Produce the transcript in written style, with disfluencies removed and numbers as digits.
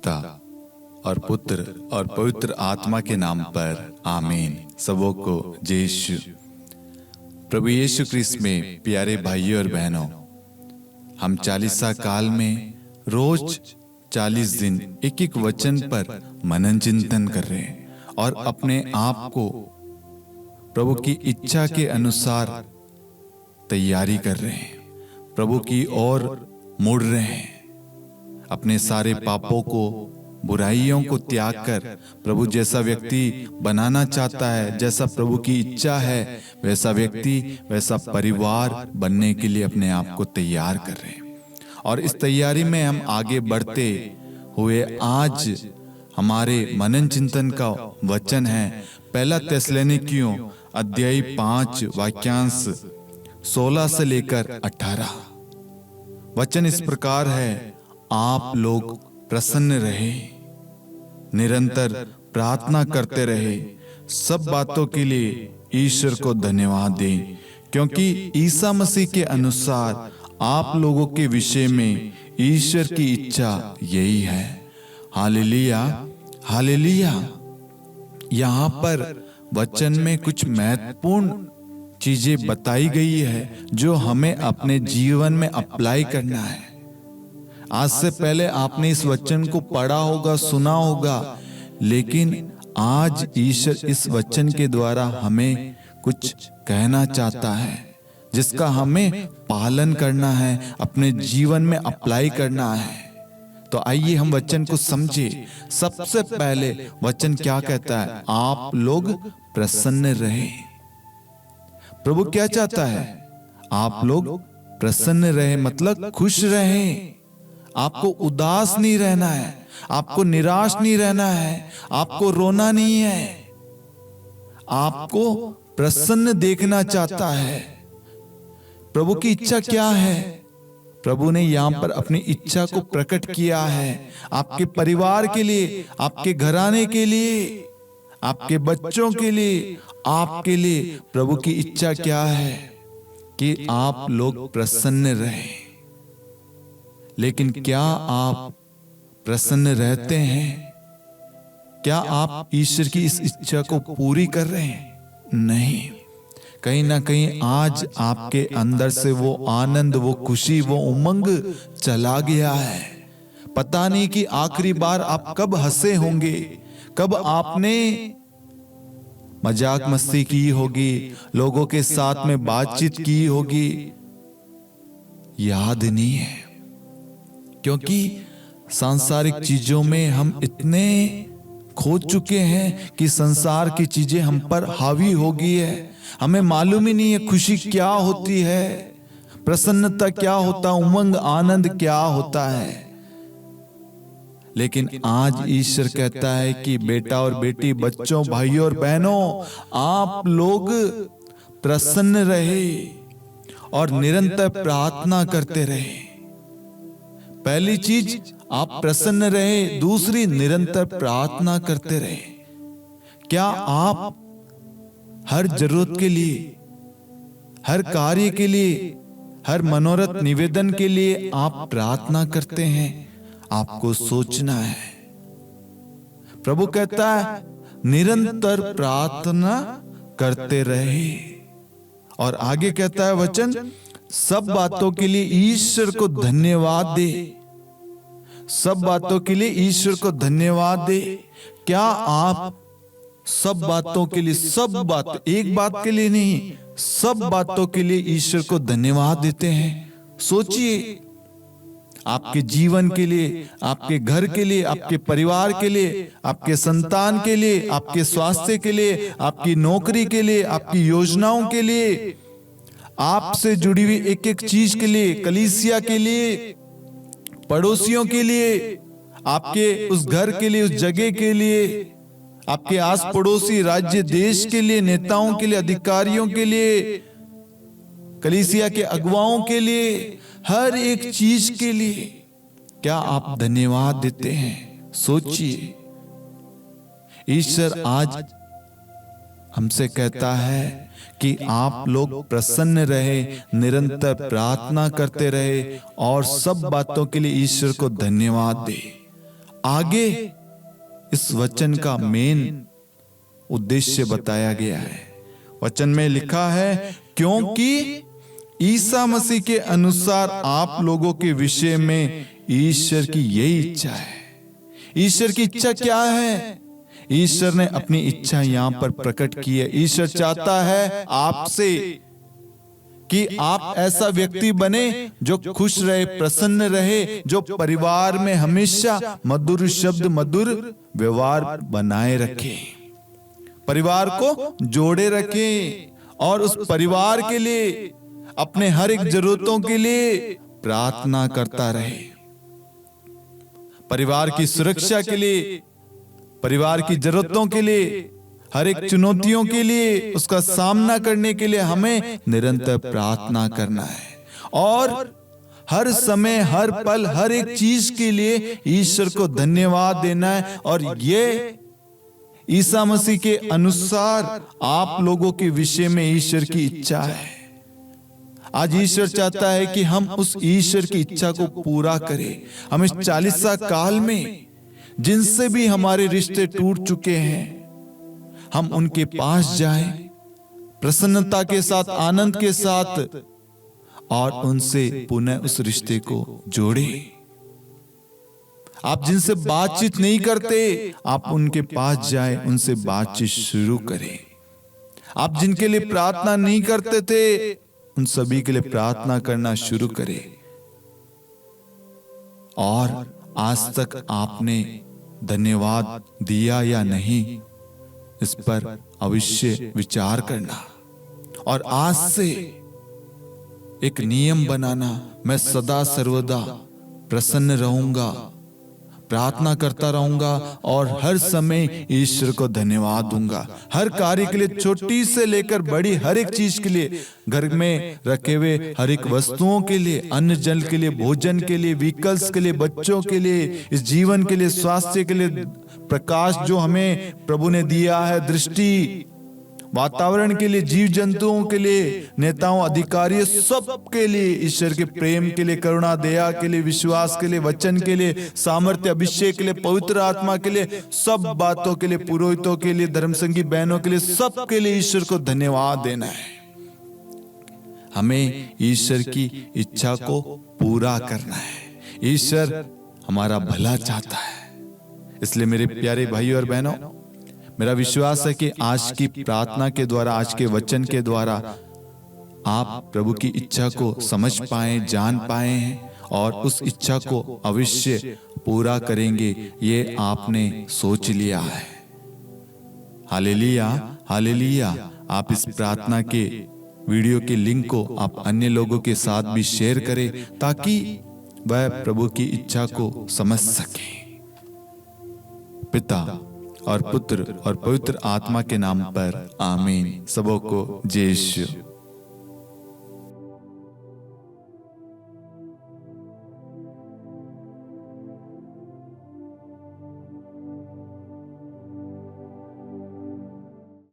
पिता और पुत्र और पवित्र आत्मा के नाम पर आमीन। सबों को जय यीशु। प्रभु यीशु क्रिस्त में प्यारे भाइयों और बहनों, हम 40 काल में रोज 40 दिन एक एक वचन पर मनन चिंतन कर रहे हैं और अपने आप को प्रभु की इच्छा के अनुसार तैयारी कर रहे हैं, प्रभु की ओर मुड़ रहे हैं। अपने सारे पापों को, बुराइयों को त्याग कर प्रभु जैसा व्यक्ति बनाना चाहता है, जैसा प्रभु की इच्छा है वैसा व्यक्ति, वैसा परिवार बनने के लिए अपने आप को तैयार कर रहे हैं। और इस तैयारी में हम आगे बढ़ते हुए आज हमारे मनन चिंतन का वचन है पहला थिस्सलुनीकियों अध्याय 5 वाक्यांश 16 से लेकर 18। वचन इस प्रकार है, आप लोग प्रसन्न रहे, निरंतर प्रार्थना करते रहे, सब बातों के लिए ईश्वर को धन्यवाद दें, क्योंकि ईसा मसीह के अनुसार आप लोगों के विषय में ईश्वर की इच्छा यही है। Hallelujah, hallelujah. यहाँ पर वचन में कुछ महत्वपूर्ण चीजें बताई गई है जो हमें अपने जीवन में अप्लाई करना है। आज से पहले आपने इस वचन को पढ़ा होगा, सुना होगा, लेकिन आज ईश्वर इस वचन के द्वारा हमें कुछ कहना चाहता है जिसका हमें पालन करना है, अपने जीवन में अप्लाई करना है। तो आइए हम वचन को समझे। सबसे पहले वचन क्या कहता है? आप लोग प्रसन्न रहे। प्रभु क्या चाहता है? आप लोग प्रसन्न रहे, मतलब खुश रहे। आपको उदास नहीं रहना है, आपको निराश नहीं रहना है, आपको रोना नहीं है, आपको प्रसन्न देखना चाहता है। प्रभु की इच्छा क्या है? प्रभु ने यहां पर अपनी इच्छा को प्रकट किया है आपके परिवार के लिए, आपके घराने के लिए, आपके बच्चों के लिए, आपके लिए। प्रभु की इच्छा क्या है? कि आप लोग प्रसन्न रहें। लेकिन क्या आप प्रसन्न रहते हैं? क्या आप ईश्वर की इस इच्छा को पूरी कर रहे हैं? नहीं। कहीं ना कहीं आज आपके अंदर से वो आनंद, वो खुशी, वो उमंग चला गया है। पता नहीं कि आखिरी बार आप कब हंसे होंगे, कब आपने मजाक मस्ती की होगी, लोगों के साथ में बातचीत की होगी, याद नहीं है। क्योंकि सांसारिक चीजों में हम इतने खो चुके हैं कि संसार की चीजें हम पर हावी हो गई है। हमें मालूम ही नहीं है खुशी क्या होती है, प्रसन्नता क्या होता, उमंग आनंद क्या होता है। लेकिन आज ईश्वर कहता है कि बेटा और बेटी, बच्चों, भाइयों और बहनों, आप लोग प्रसन्न रहे और निरंतर प्रार्थना करते रहे। पहली चीज आप प्रसन्न रहे, दूसरी निरंतर प्रार्थना करते रहे। क्या आप हर जरूरत के लिए, हर कार्य के लिए, हर मनोरथ निवेदन के लिए आप प्रार्थना करते हैं? आपको सोचना है। प्रभु कहता है निरंतर प्रार्थना करते रहे। और आगे कहता है वचन, सब बातों के लिए ईश्वर को धन्यवाद दे। सब बातों के लिए ईश्वर को धन्यवाद दे। क्या आप सब बातों के लिए, सब बात, एक बात के लिए नहीं, सब बातों के लिए ईश्वर को धन्यवाद देते हैं? सोचिए, आपके जीवन के लिए, आपके घर के लिए, आपके परिवार के लिए, आपके संतान के लिए, आपके स्वास्थ्य के लिए, आपकी नौकरी के लिए, आपकी योजनाओं के लिए, आपसे जुड़ी हुई एक एक चीज के लिए, कलीसिया के लिए, पड़ोसियों के लिए, आपके उस घर के लिए, उस जगह के लिए, आपके आस पड़ोसी, राज्य देश के लिए, नेताओं के लिए, अधिकारियों के लिए, कलीसिया के अगुवाओं के लिए, हर एक चीज के लिए क्या आप धन्यवाद देते हैं? सोचिए। ईश्वर आज हमसे कहता है कि आप लोग प्रसन्न रहे, निरंतर प्रार्थना करते रहे और सब बातों के लिए ईश्वर को धन्यवाद दे। आगे इस वचन का मेन उद्देश्य बताया गया है। वचन में लिखा है, क्योंकि ईसा मसीह के अनुसार आप लोगों के विषय में ईश्वर की यही इच्छा है। ईश्वर की इच्छा क्या है? ईश्वर ने अपनी इच्छा यहां पर प्रकट की है। ईश्वर चाहता है आपसे कि आप ऐसा व्यक्ति बने जो खुश रहे, प्रसन्न रहे, जो परिवार में हमेशा मधुर शब्द, मधुर व्यवहार बनाए रखे, परिवार को जोड़े रखे और उस परिवार के लिए, अपने हर एक जरूरतों के लिए प्रार्थना करता रहे। परिवार की सुरक्षा के लिए, परिवार की जरूरतों के लिए, हर एक चुनौतियों के लिए, उसका सामना करने के लिए हमें निरंतर प्रार्थना करना है और हर समय, हर पल, हर एक चीज के लिए ईश्वर को धन्यवाद देना है। और ये ईसा मसीह के अनुसार आप लोगों के विषय में ईश्वर की इच्छा है। आज ईश्वर चाहता है कि हम उस ईश्वर की इच्छा को पूरा करें। हम इस 40 काल में जिनसे भी हमारे रिश्ते टूट चुके हैं, हम उनके पास जाएं प्रसन्नता के साथ, आनंद के साथ, और उनसे पुनः उस रिश्ते को जोड़ें। आप जिनसे बातचीत नहीं करते, आप उनके पास जाएं, उनसे बातचीत शुरू करें। आप जिनके लिए प्रार्थना नहीं करते थे, उन सभी के लिए प्रार्थना करना शुरू करें। और आज तक आपने धन्यवाद दिया या नहीं, इस पर अवश्य विचार करना और आज से एक नियम बनाना, मैं सदा सर्वदा प्रसन्न रहूंगा, प्रार्थना करता रहूंगा और हर समय ईश्वर को धन्यवाद दूंगा। हर कार्य के लिए, छोटी से लेकर बड़ी हर एक चीज के लिए, घर में रखे हुए हर एक वस्तुओं के लिए, अन्न जल के लिए, भोजन के लिए, व्हीकल्स के लिए, बच्चों के लिए, इस जीवन के लिए, स्वास्थ्य के लिए, प्रकाश जो हमें प्रभु ने दिया है, दृष्टि, वातावरण के लिए, जीव जंतुओं के लिए, नेताओं, अधिकारियों, सब के लिए, ईश्वर के प्रेम के लिए, करुणा, दया के लिए, विश्वास के लिए, वचन के लिए, सामर्थ्य, अभिषेक के लिए, पवित्र आत्मा के लिए, सब बातों के लिए, पुरोहितों के लिए, धर्मसंगी बहनों के लिए, सब के लिए ईश्वर को धन्यवाद देना है। हमें ईश्वर की इच्छा को पूरा करना है। ईश्वर हमारा भला चाहता है। इसलिए मेरे प्यारे भाइयों और बहनों, मेरा विश्वास है कि आज की प्रार्थना के द्वारा, आज के वचन के द्वारा आप प्रभु की इच्छा को समझ पाए, जान पाए हैं और उस इच्छा को अवश्य पूरा करेंगे, ये आपने सोच लिया है। Hallelujah, hallelujah. आप इस प्रार्थना के वीडियो के लिंक को आप अन्य लोगों के साथ भी शेयर करें ताकि वह प्रभु की इच्छा को समझ सके। पिता और पुत्र और पवित्र आत्मा के नाम पर आमीन। सबों को जय यीशु।